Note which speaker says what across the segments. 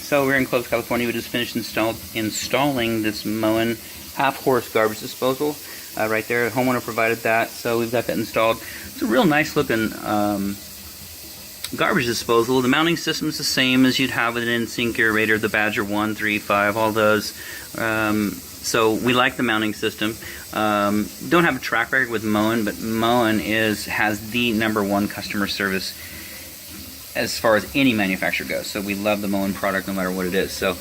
Speaker 1: So we're in Clovis, California. We just finished installing this Moen half-horse garbage disposal right there. The homeowner provided that, so we've got that installed. It's a real nice looking garbage disposal. The mounting system is the same as you'd have with an in-sink aerator, the Badger 1, 3, 5, all those. So we like the mounting system. Don't have a track record with Moen, but Moen has the #1 customer service as far as any manufacturer goes. So we love the Moen product no matter what it is. So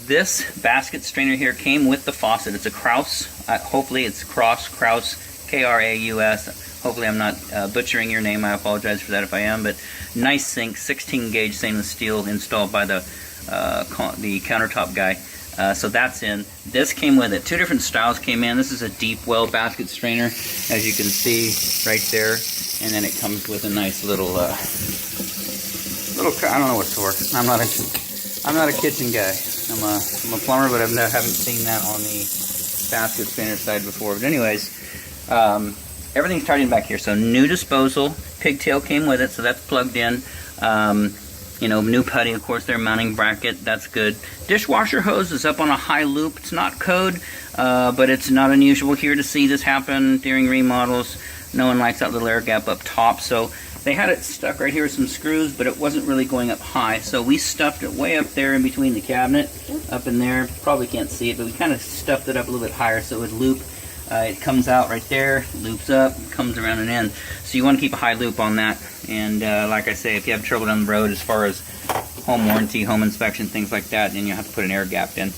Speaker 1: this basket strainer here came with the faucet. It's a Kraus. Hopefully it's Kraus, K-R-A-U-S. Hopefully I'm not butchering your name. I apologize for that if I am. But nice sink, 16 gauge stainless steel installed by the countertop guy. So that's in. This came with it. Two different styles came in. This is a deep well basket strainer, as you can see right there. And then it comes with a nice little, I don't know what it's for. I'm not a kitchen guy. I'm a plumber, but I haven't seen that on the basket strainer side before. But anyways, everything's tied in back here. So new disposal, pigtail came with it, so that's plugged in. You know, new putty, of course, their mounting bracket, that's good. Dishwasher hose is up on a high loop. It's not code, but it's not unusual here to see this happen during remodels. No one likes that little air gap up top, so they had it stuck right here with some screws, but it wasn't really going up high, so we stuffed it way up there in between the cabinet, up in there. Probably can't see it, but we kind of stuffed it up a little bit higher so it would loop. It comes out right there, loops up, comes around and in. So you want to keep a high loop on that. And like I say, if you have trouble down the road as far as home warranty, home inspection, things like that, then you'll have to put an air gap in.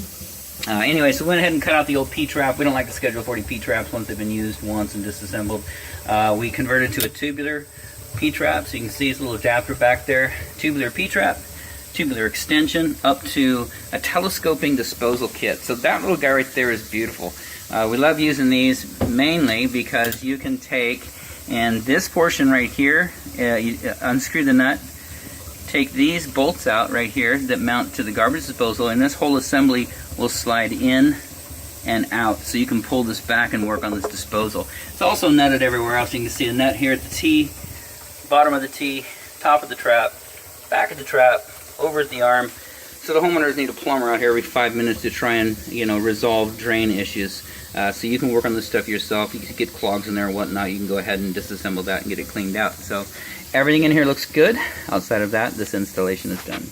Speaker 1: Anyway, so we went ahead and cut out the old P-trap. We don't like the Schedule 40 P-traps once they've been used once and disassembled. We converted to a tubular P-trap, so you can see this little adapter back there. Tubular P-trap, tubular extension, up to a telescoping disposal kit. So that little guy right there is beautiful. We love using these mainly because you can take, and this portion right here, you unscrew the nut, take these bolts out right here that mount to the garbage disposal, and this whole assembly will slide in and out, so you can pull this back and work on this disposal. It's also nutted everywhere else. You can see a nut here at the T, bottom of the T, top of the trap, back of the trap, over at the arm. So the homeowners need a plumber out here every 5 minutes to try and, you know, resolve drain issues. So you can work on this stuff yourself. You can get clogs in there and whatnot. You can go ahead and disassemble that and get it cleaned out. So everything in here looks good. Outside of that, this installation is done.